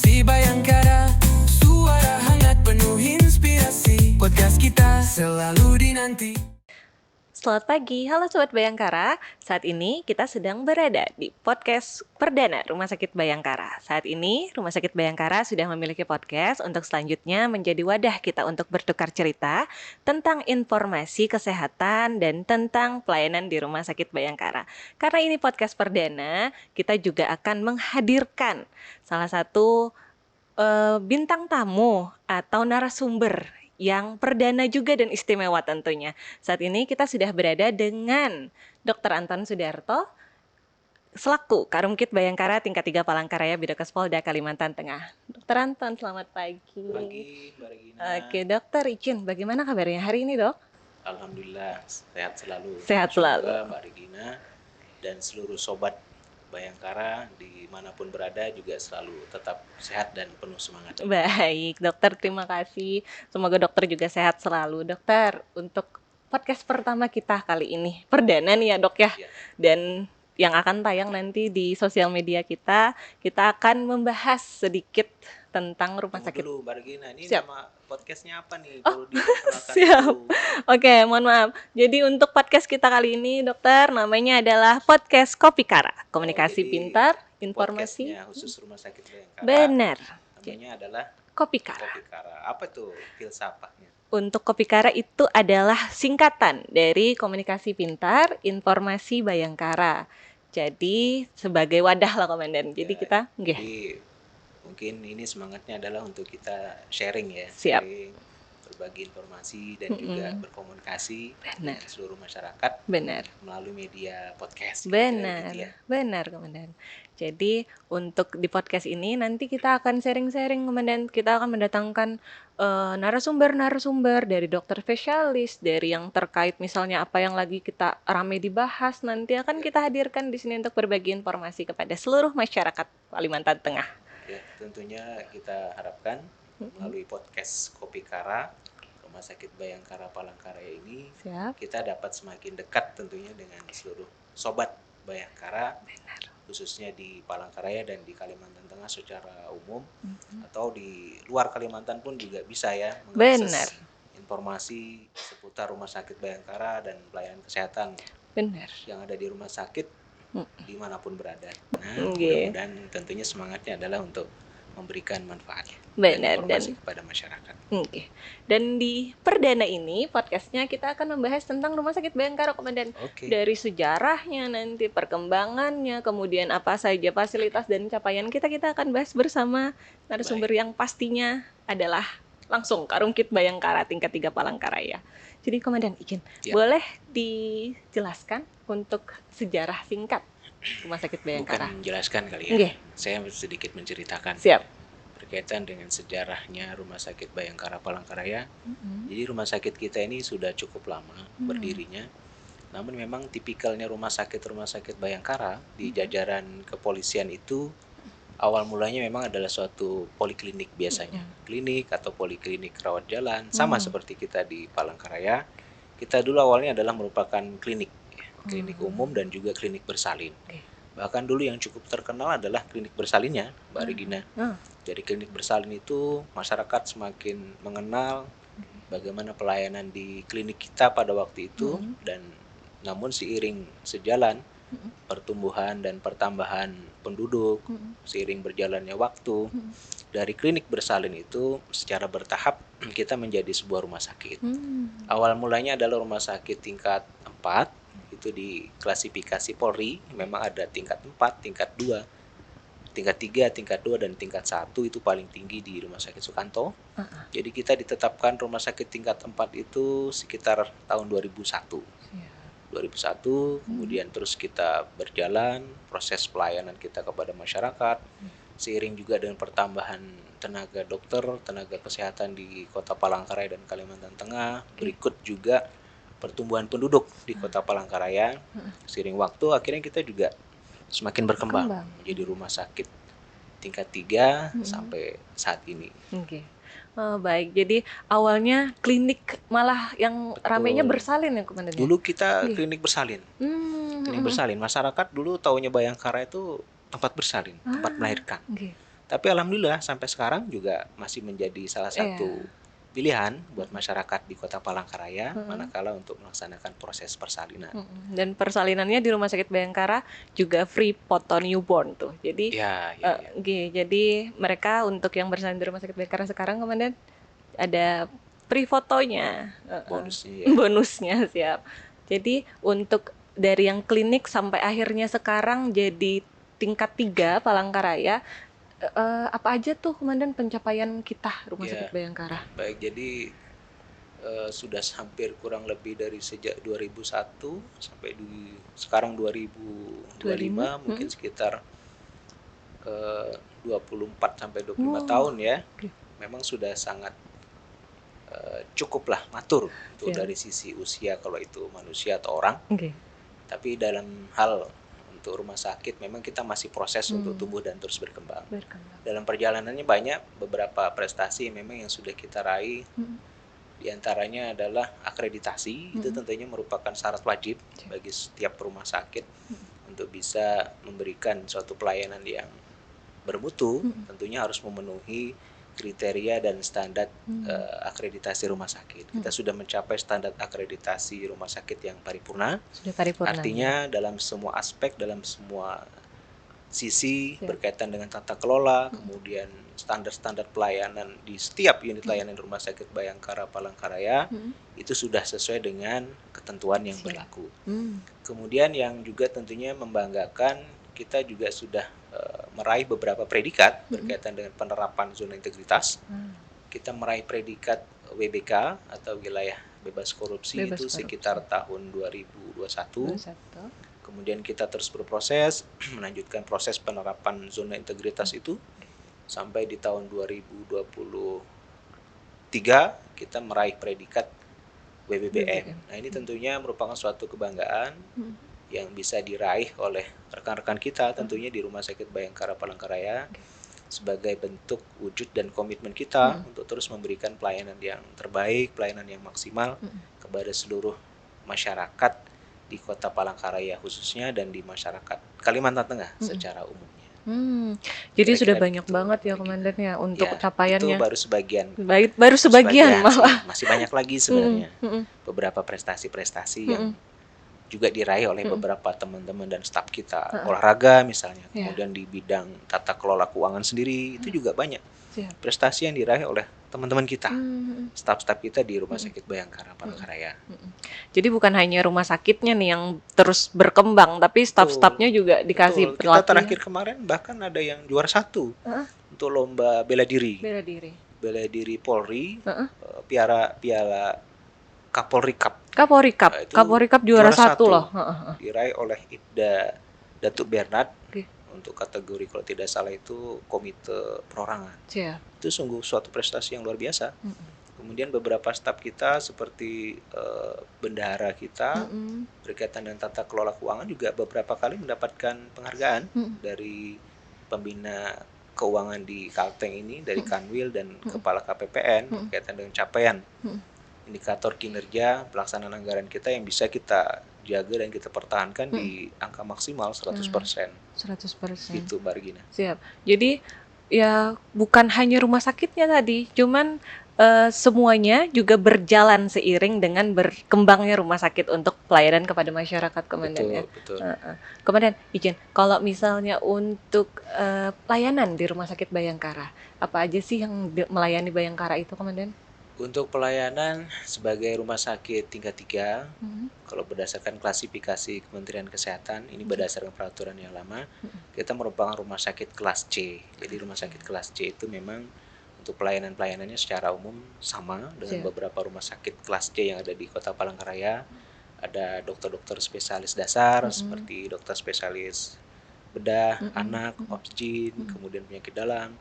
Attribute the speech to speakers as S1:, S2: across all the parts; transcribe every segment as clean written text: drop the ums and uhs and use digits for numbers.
S1: Informasi Bayangkara, suara hangat penuh inspirasi. Podcast kita selalu dinanti.
S2: Selamat pagi, halo Sobat Bayangkara. Saat ini kita sedang berada di podcast perdana Rumah Sakit Bayangkara. Saat ini Rumah Sakit Bayangkara sudah memiliki podcast untuk selanjutnya menjadi wadah kita untuk bertukar cerita tentang informasi kesehatan dan tentang pelayanan di Rumah Sakit Bayangkara. Karena ini podcast perdana, kita juga akan menghadirkan salah satu bintang tamu atau narasumber yang perdana juga dan istimewa tentunya. Saat ini kita sudah berada dengan Dr. Anton Sudarto selaku Karumkit Bayangkara tingkat 3 Palangkaraya Bidokes Polda Kalimantan Tengah. Dr. Anton, selamat pagi.
S3: Pagi, Mbak Regina.
S2: Oke, Dokter izin, bagaimana kabarnya hari ini, Dok?
S3: Alhamdulillah sehat selalu.
S2: Sehat selalu.
S3: Semoga Mbak Regina dan seluruh sobat Bayangkara dimanapun berada juga selalu tetap sehat dan penuh semangat.
S2: Baik, Dokter, terima kasih. Semoga Dokter juga sehat selalu. Dokter, untuk podcast pertama kita kali ini, perdana nih ya, Dok ya.
S3: Ya.
S2: Dan yang akan tayang nanti di sosial media kita akan membahas sedikit tentang rumah
S3: Tunggu
S2: sakit.
S3: dulu Mbak Regina, ini
S2: Siap.
S3: nama podcastnya apa nih?
S2: Oh,
S3: Perlu diperkenalkan
S2: siap.
S3: dulu.
S2: Oke, mohon maaf. Jadi untuk podcast kita kali ini, Dokter, namanya adalah Podcast Kopikara. Komunikasi
S3: jadi
S2: pintar, informasi.
S3: Podcastnya khusus Rumah Sakit Bayangkara.
S2: Benar.
S3: Namanya adalah
S2: Kopikara.
S3: Kopikara. Apa tuh filsafahnya?
S2: Untuk Kopikara itu adalah singkatan dari Komunikasi Pintar, Informasi Bayangkara. Jadi sebagai wadah lah, Komandan. Jadi
S3: Ya,
S2: kita, nggih.
S3: Jadi mungkin ini semangatnya adalah untuk kita sharing ya.
S2: Siap.
S3: Sharing, berbagi informasi dan juga berkomunikasi
S2: Benar.
S3: dengan seluruh masyarakat
S2: Benar.
S3: melalui media podcast. kira-kira
S2: Benar,
S3: gitu ya.
S2: benar, Komandan. Jadi untuk di podcast ini nanti kita akan sharing-sharing, Komandan. Kita akan mendatangkan narasumber-narasumber dari dokter spesialis, dari yang terkait misalnya apa yang lagi kita rame dibahas, nanti akan kita hadirkan di sini untuk berbagi informasi kepada seluruh masyarakat Kalimantan Tengah.
S3: Ya, tentunya kita harapkan melalui podcast Kopikara Rumah Sakit Bayangkara Palangkaraya ini
S2: Siap.
S3: kita dapat semakin dekat tentunya dengan seluruh sobat Bayangkara, khususnya di Palangkaraya dan di Kalimantan Tengah secara umum, atau di luar Kalimantan pun juga bisa ya
S2: Benar.
S3: mengakses informasi seputar Rumah Sakit Bayangkara dan pelayanan kesehatan
S2: Benar.
S3: yang ada di rumah sakit dimanapun berada. Nah,
S2: Oke.
S3: mudah-mudahan tentunya semangatnya adalah untuk memberikan manfaat
S2: Benar,
S3: dan informasi kepada masyarakat.
S2: Oke. Dan di perdana ini podcastnya kita akan membahas tentang Rumah Sakit Bayangkara, Komandan.
S3: Oke.
S2: Dari sejarahnya nanti, perkembangannya, kemudian apa saja fasilitas dan capaian kita akan bahas bersama narasumber yang pastinya adalah langsung Karumkit Bayangkara tingkat 3 Palangkaraya. Jadi Komandan izin,
S3: Ya.
S2: boleh dijelaskan untuk sejarah singkat Rumah Sakit Bayangkara?
S3: Bukan menjelaskan kali ya.
S2: Oke.
S3: Saya sedikit menceritakan
S2: Siap.
S3: berkaitan dengan sejarahnya Rumah Sakit Bayangkara Palangkaraya. Jadi rumah sakit kita ini sudah cukup lama berdirinya. Namun memang tipikalnya rumah sakit Bayangkara di jajaran kepolisian itu awal mulanya memang adalah suatu poliklinik biasanya. Klinik atau poliklinik rawat jalan, sama seperti kita di Palangkaraya. Kita dulu awalnya adalah merupakan klinik umum dan juga klinik bersalin. Bahkan dulu yang cukup terkenal adalah klinik bersalinnya, Mbak Regina. Dari klinik bersalin itu masyarakat semakin mengenal bagaimana pelayanan di klinik kita pada waktu itu, dan namun seiring sejalan pertumbuhan dan pertambahan penduduk, seiring berjalannya waktu, dari klinik bersalin itu secara bertahap kita menjadi sebuah rumah sakit. Awal mulanya adalah rumah sakit tingkat 4, itu di klasifikasi Polri, memang ada tingkat 4, tingkat 2, tingkat 3, tingkat 2, dan tingkat 1 itu paling tinggi di Rumah Sakit Sukanto. Jadi kita ditetapkan rumah sakit tingkat 4 itu sekitar tahun 2001. 2001, kemudian terus kita berjalan, proses pelayanan kita kepada masyarakat, seiring juga dengan pertambahan tenaga dokter, tenaga kesehatan di Kota Palangkaraya dan Kalimantan Tengah, berikut juga pertumbuhan penduduk di Kota Palangkaraya. Seiring waktu akhirnya kita juga semakin berkembang menjadi rumah sakit tingkat 3 sampai saat ini.
S2: Oke. Oh, baik. Jadi awalnya klinik malah yang ramainya bersalin ya, Komandan?
S3: Dulu kita klinik bersalin. Klinik bersalin. Masyarakat dulu taunya Bayangkara itu tempat bersalin, tempat melahirkan. Tapi alhamdulillah sampai sekarang juga masih menjadi salah satu pilihan buat masyarakat di Kota Palangkaraya manakala untuk melaksanakan proses persalinan.
S2: Dan persalinannya di Rumah Sakit Bayangkara juga free foto newborn tuh. Jadi
S3: Ya.
S2: jadi mereka untuk yang bersalin di Rumah Sakit Bayangkara sekarang, Komandan, ada free fotonya.
S3: Bonusnya ya.
S2: Bonusnya, siap. Jadi untuk dari yang klinik sampai akhirnya sekarang jadi tingkat 3 Palangkaraya, apa aja tuh, Komandan, pencapaian kita Rumah Sakit Bayangkara?
S3: Baik, jadi sudah hampir kurang lebih dari sejak 2001 sampai sekarang 2025 mungkin sekitar 24 sampai 25 tahun ya. Memang sudah sangat cukuplah matur untuk dari sisi usia kalau itu manusia atau orang. Tapi dalam hal untuk rumah sakit memang kita masih proses untuk tumbuh dan terus berkembang. Dalam perjalanannya banyak beberapa prestasi memang yang sudah kita raih. Di antaranya adalah akreditasi. Itu tentunya merupakan syarat wajib bagi setiap rumah sakit untuk bisa memberikan suatu pelayanan yang bermutu. Tentunya harus memenuhi kriteria dan standar akreditasi rumah sakit. Kita sudah mencapai standar akreditasi rumah sakit yang paripurna.
S2: Sudah paripurna.
S3: Artinya dalam semua aspek, dalam semua sisi berkaitan dengan tata kelola, kemudian standar-standar pelayanan di setiap unit layanan Rumah Sakit Bayangkara Palangkaraya itu sudah sesuai dengan ketentuan yang berlaku. Kemudian yang juga tentunya membanggakan, kita juga sudah meraih beberapa predikat berkaitan dengan penerapan zona integritas. Kita meraih predikat WBK atau wilayah bebas korupsi itu sekitar tahun 2021. Kemudian kita terus berproses melanjutkan proses penerapan zona integritas itu sampai di tahun 2023 kita meraih predikat WBBM. Nah, ini tentunya merupakan suatu kebanggaan yang bisa diraih oleh rekan-rekan kita tentunya di Rumah Sakit Bayangkara Palangkaraya sebagai bentuk wujud dan komitmen kita untuk terus memberikan pelayanan yang terbaik, pelayanan yang maksimal kepada seluruh masyarakat di Kota Palangkaraya khususnya dan di masyarakat Kalimantan Tengah secara umumnya.
S2: Jadi sudah banyak banget ya, Komandan, ya untuk capaiannya.
S3: Itu baru sebagian.
S2: Baru sebagian malah.
S3: Masih banyak lagi sebenarnya. Beberapa prestasi-prestasi yang juga diraih oleh beberapa teman-teman dan staf kita, olahraga misalnya, kemudian di bidang tata kelola keuangan sendiri itu juga banyak prestasi yang diraih oleh teman-teman kita, staf-staf kita di Rumah Sakit Bayangkara Palangkaraya.
S2: Jadi bukan hanya rumah sakitnya nih yang terus berkembang, tapi staf-stafnya juga dikasih pelatihan.
S3: Kita terakhir kemarin bahkan ada yang juara 1 untuk lomba bela diri Polri, piala Kapolri Cup.
S2: Kapolri Cup juara 1 loh.
S3: Diraih oleh Ibda Datuk Bernard untuk kategori kalau tidak salah itu komite perorangan. Itu sungguh suatu prestasi yang luar biasa. Kemudian beberapa staf kita seperti bendahara kita berkaitan dengan tata kelola keuangan juga beberapa kali mendapatkan penghargaan dari pembina keuangan di Kalteng ini, dari Kanwil dan Kepala KPPN berkaitan dengan capaian indikator kinerja pelaksanaan anggaran kita yang bisa kita jaga dan kita pertahankan di angka maksimal 100%.
S2: 100%.
S3: Gitu, Mbak Regina.
S2: Siap. Jadi ya bukan hanya rumah sakitnya tadi, cuman semuanya juga berjalan seiring dengan berkembangnya rumah sakit untuk pelayanan kepada masyarakat, Komandan.
S3: Betul.
S2: Komandan, izin, kalau misalnya untuk pelayanan di Rumah Sakit Bayangkara, apa aja sih yang melayani Bayangkara itu, Komandan?
S3: Untuk pelayanan sebagai rumah sakit tingkat 3, kalau berdasarkan klasifikasi Kementerian Kesehatan, ini berdasarkan peraturan yang lama, kita merupakan rumah sakit kelas C. Jadi rumah sakit kelas C itu memang untuk pelayanan-pelayanannya secara umum sama dengan beberapa rumah sakit kelas C yang ada di Kota Palangkaraya. Ada dokter-dokter spesialis dasar seperti dokter spesialis bedah, anak, obsgin, kemudian penyakit dalam.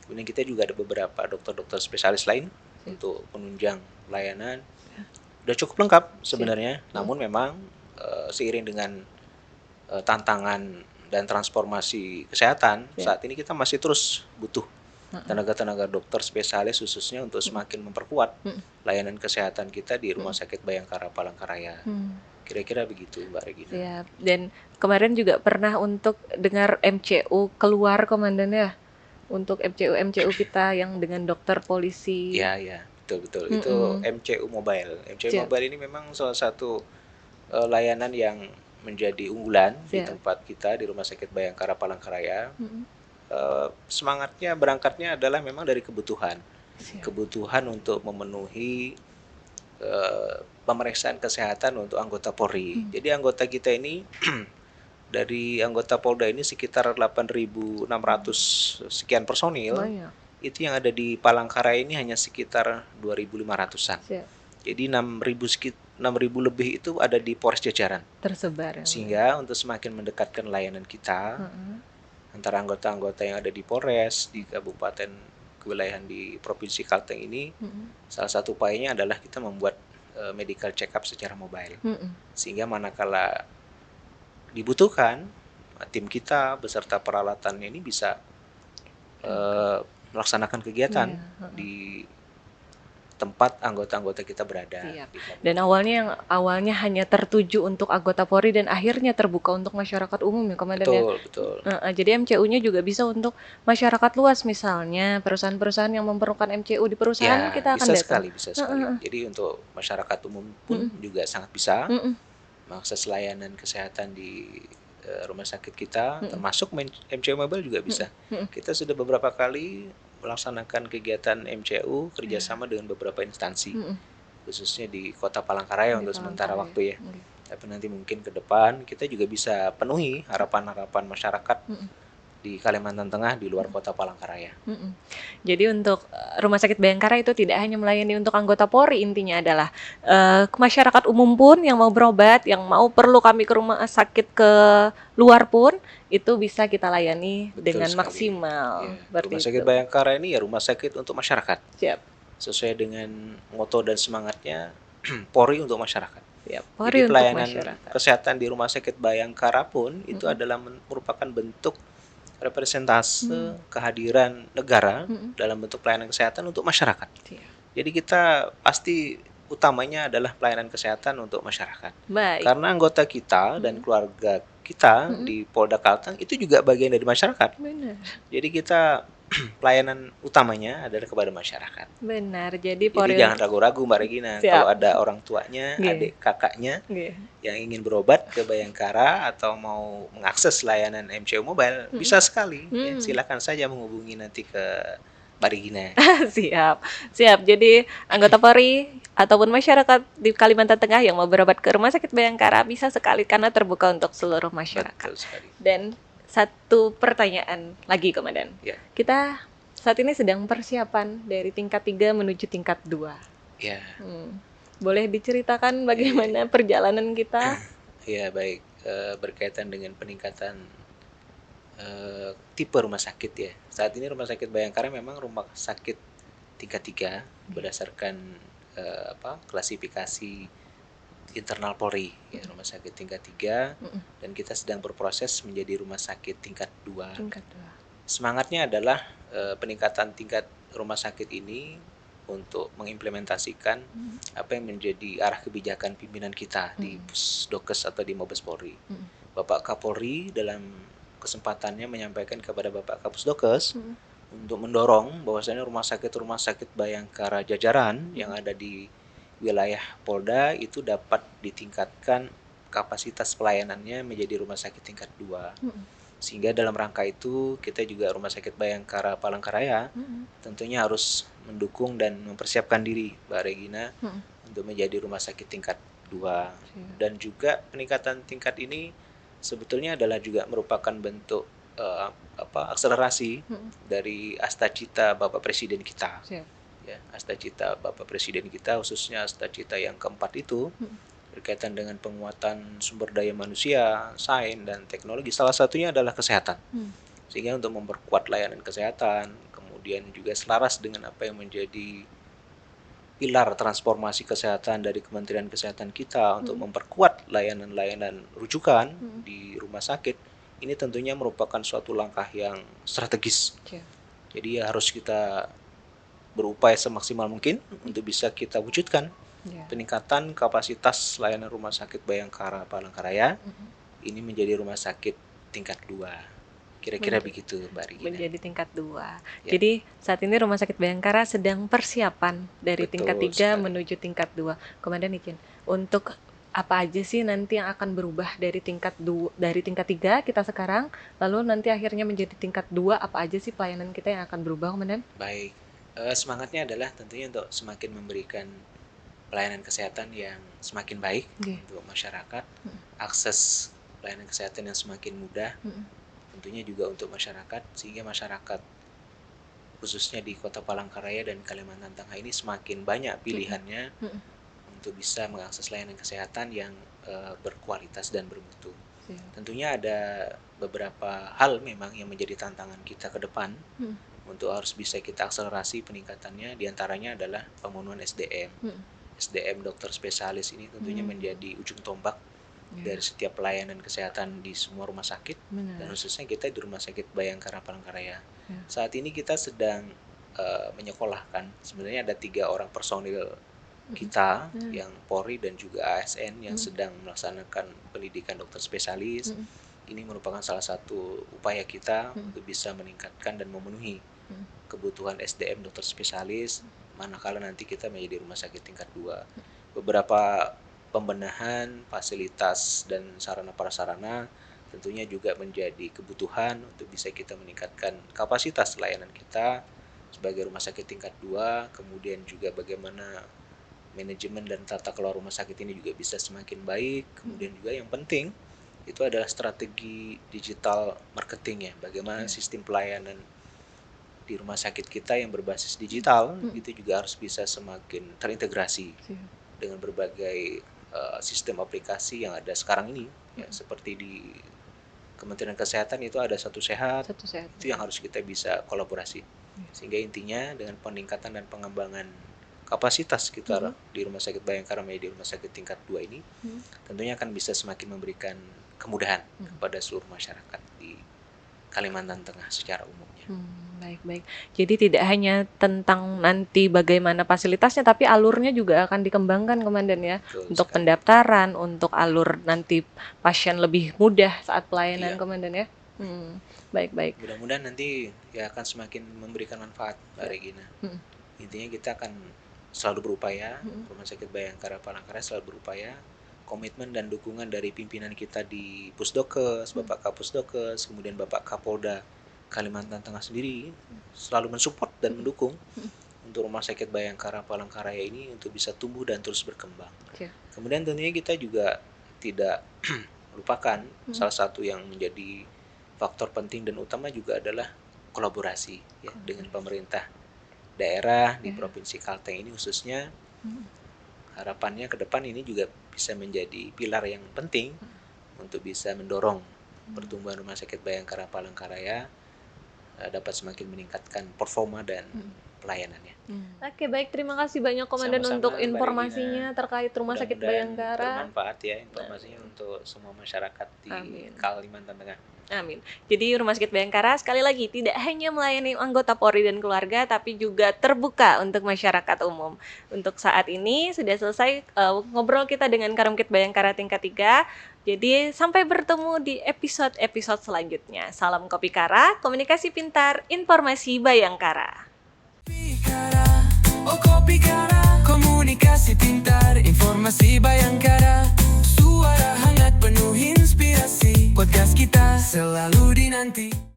S3: Kemudian kita juga ada beberapa dokter-dokter spesialis lain untuk penunjang pelayanan. Udah cukup lengkap sebenarnya, namun memang seiring dengan tantangan dan transformasi kesehatan saat ini kita masih terus butuh tenaga-tenaga dokter spesialis khususnya untuk semakin memperkuat layanan kesehatan kita di Rumah Sakit Bayangkara Palangkaraya. Kira-kira begitu, Mbak Regina.
S2: Siap. Dan kemarin juga pernah untuk dengar MCU keluar, Komandan, ya. untuk MCU kita yang dengan dokter polisi.
S3: Ya, betul. Itu MCU Mobile. MCU
S2: Siap.
S3: Mobile ini memang salah satu layanan yang menjadi unggulan di
S2: Siap.
S3: tempat kita di Rumah Sakit Bayangkara Palangkaraya. Semangatnya berangkatnya adalah memang dari kebutuhan.
S2: Siap.
S3: Kebutuhan untuk memenuhi pemeriksaan kesehatan untuk anggota Polri. Jadi anggota kita ini dari anggota Polda ini sekitar 8.600 sekian personil.
S2: Banyak.
S3: Itu yang ada di Palangkaraya ini hanya sekitar 2.500-an.
S2: Siap.
S3: Jadi 6.000 lebih itu ada di Polres jajaran.
S2: Tersebar.
S3: Sehingga untuk semakin mendekatkan layanan kita antara anggota-anggota yang ada di Polres, di kabupaten kewilayahan di Provinsi Kalteng ini, salah satu upayanya adalah kita membuat medical check up secara mobile. Sehingga manakala dibutuhkan, tim kita beserta peralatannya ini bisa melaksanakan kegiatan di tempat anggota-anggota kita berada.
S2: Siap. Dan awalnya hanya tertuju untuk anggota Polri dan akhirnya terbuka untuk masyarakat umum ya Komandan ya.
S3: Betul.
S2: Jadi MCU-nya juga bisa untuk masyarakat luas, misalnya perusahaan-perusahaan yang memerlukan MCU di perusahaan kita akan datang.
S3: Bisa sekali. Jadi untuk masyarakat umum pun juga sangat bisa mengakses layanan kesehatan di rumah sakit kita, termasuk MCU Mobile juga bisa. Kita sudah beberapa kali melaksanakan kegiatan MCU kerjasama dengan beberapa instansi, khususnya di Kota Palangkaraya untuk sementara waktu ya. Tapi nanti mungkin ke depan kita juga bisa penuhi harapan-harapan masyarakat di Kalimantan Tengah di luar Kota Palangkaraya.
S2: Jadi untuk Rumah Sakit Bayangkara itu tidak hanya melayani untuk anggota Polri, intinya adalah masyarakat umum pun yang mau berobat, yang mau perlu kami ke rumah sakit ke luar pun itu bisa kita layani dengan
S3: sekali.
S2: maksimal.
S3: Rumah Sakit Bayangkara ini ya rumah sakit untuk masyarakat.
S2: Siap.
S3: Sesuai dengan moto dan semangatnya Polri untuk masyarakat.
S2: Siap. Polri
S3: Jadi
S2: untuk
S3: pelayanan
S2: masyarakat.
S3: kesehatan di Rumah Sakit Bayangkara pun itu adalah merupakan bentuk representase kehadiran negara dalam bentuk pelayanan kesehatan untuk masyarakat. Jadi kita pasti utamanya adalah pelayanan kesehatan untuk masyarakat.
S2: Baik.
S3: Karena anggota kita dan keluarga kita di Polda Kalteng itu juga bagian dari masyarakat.
S2: Benar.
S3: Jadi kita pelayanan utamanya adalah kepada masyarakat.
S2: Benar. Jadi
S3: jangan ragu-ragu Mbak Regina.
S2: Siap.
S3: Kalau ada orang tuanya, adik kakaknya yang ingin berobat ke Bayangkara atau mau mengakses layanan MCU Mobile, bisa sekali. Ya, silakan saja menghubungi nanti ke Mbak Regina.
S2: Siap. Jadi anggota Polri ataupun masyarakat di Kalimantan Tengah yang mau berobat ke Rumah Sakit Bayangkara bisa sekali karena terbuka untuk seluruh masyarakat.
S3: Betul sekali.
S2: Dan satu pertanyaan lagi Komandan.
S3: Ya.
S2: Kita saat ini sedang persiapan dari tingkat 3 menuju tingkat 2.
S3: Ya.
S2: Boleh diceritakan bagaimana perjalanan kita?
S3: Ya, baik. Berkaitan dengan peningkatan tipe rumah sakit ya. Saat ini Rumah Sakit Bayangkara memang rumah sakit tingkat 3 berdasarkan klasifikasi internal Polri ya, rumah sakit tingkat 3 dan kita sedang berproses menjadi rumah sakit tingkat 2. Semangatnya adalah peningkatan tingkat rumah sakit ini untuk mengimplementasikan apa yang menjadi arah kebijakan pimpinan kita di Pusdokes atau di Mabes Polri. Bapak Kapolri dalam kesempatannya menyampaikan kepada Bapak Kapusdokes untuk mendorong bahwasanya rumah sakit Bayangkara jajaran yang ada di wilayah Polda itu dapat ditingkatkan kapasitas pelayanannya menjadi rumah sakit tingkat 2. Sehingga dalam rangka itu kita juga Rumah Sakit Bayangkara Palangkaraya tentunya harus mendukung dan mempersiapkan diri Mbak Regina untuk menjadi rumah sakit tingkat 2. Dan juga peningkatan tingkat ini sebetulnya adalah juga merupakan bentuk akselerasi dari Astacita Bapak Presiden kita. Ya, Astacita Bapak Presiden kita, khususnya Astacita yang keempat itu berkaitan dengan penguatan sumber daya manusia, sains dan teknologi. Salah satunya adalah kesehatan. Sehingga untuk memperkuat layanan kesehatan, kemudian juga selaras dengan apa yang menjadi pilar transformasi kesehatan dari Kementerian Kesehatan kita untuk memperkuat layanan-layanan rujukan di rumah sakit, ini tentunya merupakan suatu langkah yang strategis. Jadi harus kita berupaya semaksimal mungkin untuk bisa kita wujudkan peningkatan kapasitas layanan Rumah Sakit Bayangkara Palangkaraya ini menjadi rumah sakit tingkat 2. Kira-kira begitu Mbak Regina.
S2: menjadi tingkat 2.
S3: Ya.
S2: Jadi saat ini Rumah Sakit Bayangkara sedang persiapan dari
S3: Betul
S2: tingkat 3
S3: sekali.
S2: menuju tingkat 2. Komandan izin, untuk apa aja sih nanti yang akan berubah dari tingkat 3 kita sekarang, lalu nanti akhirnya menjadi tingkat 2, apa aja sih pelayanan kita yang akan berubah, Komandan?
S3: Baik, semangatnya adalah tentunya untuk semakin memberikan pelayanan kesehatan yang semakin baik
S2: Oke.
S3: untuk masyarakat, akses pelayanan kesehatan yang semakin mudah, tentunya juga untuk masyarakat, sehingga masyarakat khususnya di Kota Palangkaraya dan Kalimantan Tengah ini semakin banyak pilihannya untuk bisa mengakses layanan kesehatan yang berkualitas dan bermutu. Tentunya ada beberapa hal memang yang menjadi tantangan kita ke depan untuk harus bisa kita akselerasi peningkatannya. Diantaranya adalah pemenuhan SDM. SDM dokter spesialis ini tentunya menjadi ujung tombak dari setiap pelayanan kesehatan di semua rumah sakit, dan khususnya kita di Rumah Sakit Bayangkara Palangkaraya. Saat ini kita sedang menyekolahkan, sebenarnya ada 3 orang personil kita yang Polri dan juga ASN yang sedang melaksanakan pendidikan dokter spesialis. Ini merupakan salah satu upaya kita untuk bisa meningkatkan dan memenuhi kebutuhan SDM dokter spesialis manakala nanti kita menjadi rumah sakit tingkat 2. Beberapa pembenahan fasilitas dan sarana prasarana tentunya juga menjadi kebutuhan untuk bisa kita meningkatkan kapasitas layanan kita sebagai rumah sakit tingkat 2, kemudian juga bagaimana manajemen dan tata kelola rumah sakit ini juga bisa semakin baik. Kemudian juga yang penting itu adalah strategi digital marketing ya, bagaimana sistem pelayanan di rumah sakit kita yang berbasis digital itu juga harus bisa semakin terintegrasi dengan berbagai sistem aplikasi yang ada sekarang ini ya, seperti di Kementerian Kesehatan itu ada Satu Sehat, itu yang harus kita bisa kolaborasi, sehingga intinya dengan peningkatan dan pengembangan kapasitas kita di Rumah Sakit Bayangkara menjadi rumah sakit tingkat 2 ini tentunya akan bisa semakin memberikan kemudahan kepada seluruh masyarakat di Kalimantan Tengah secara umumnya.
S2: Baik. Jadi tidak hanya tentang nanti bagaimana fasilitasnya, tapi alurnya juga akan dikembangkan, Komandan ya.
S3: Betul
S2: untuk
S3: sekali.
S2: pendaftaran, untuk alur nanti pasien lebih mudah saat pelayanan,
S3: Iya.
S2: Komandan ya. Baik.
S3: Mudah-mudahan nanti ya akan semakin memberikan manfaat, Mbak Regina. Intinya kita akan selalu berupaya, Rumah Sakit Bayangkara Palangkaraya selalu berupaya, komitmen dan dukungan dari pimpinan kita di Pusdokes, Bapak Kapusdokes, kemudian Bapak Kapolda Kalimantan Tengah sendiri selalu mensupport dan mendukung untuk Rumah Sakit Bayangkara Palangkaraya ini untuk bisa tumbuh dan terus berkembang. Kemudian tentunya kita juga tidak lupakan salah satu yang menjadi faktor penting dan utama juga adalah kolaborasi ya, dengan pemerintah daerah di Provinsi Kalteng ini khususnya. Harapannya ke depan ini juga bisa menjadi pilar yang penting untuk bisa mendorong pertumbuhan Rumah Sakit Bayangkara Palangkaraya dapat semakin meningkatkan performa dan pelayanannya.
S2: Oke, baik, terima kasih banyak Komandan
S3: Sama-sama,
S2: untuk
S3: Mbak
S2: informasinya terkait Rumah Sakit
S3: Mudah-mudahan
S2: Bayangkara.
S3: bermanfaat ya informasinya untuk semua masyarakat di
S2: Amin.
S3: Kalimantan Tengah.
S2: Amin. Jadi Rumah Sakit Bayangkara sekali lagi tidak hanya melayani anggota Polri dan keluarga, tapi juga terbuka untuk masyarakat umum. Untuk saat ini sudah selesai ngobrol kita dengan Karumkit Bayangkara tingkat 3. Jadi sampai bertemu di episode-episode selanjutnya. Salam Kopi Kara, komunikasi pintar, informasi Bayangkara.
S1: Kopi Kara, komunikasi pintar, informasi Bayangkara, suara hangat penuh inspirasi, podcast kita selalu dinanti.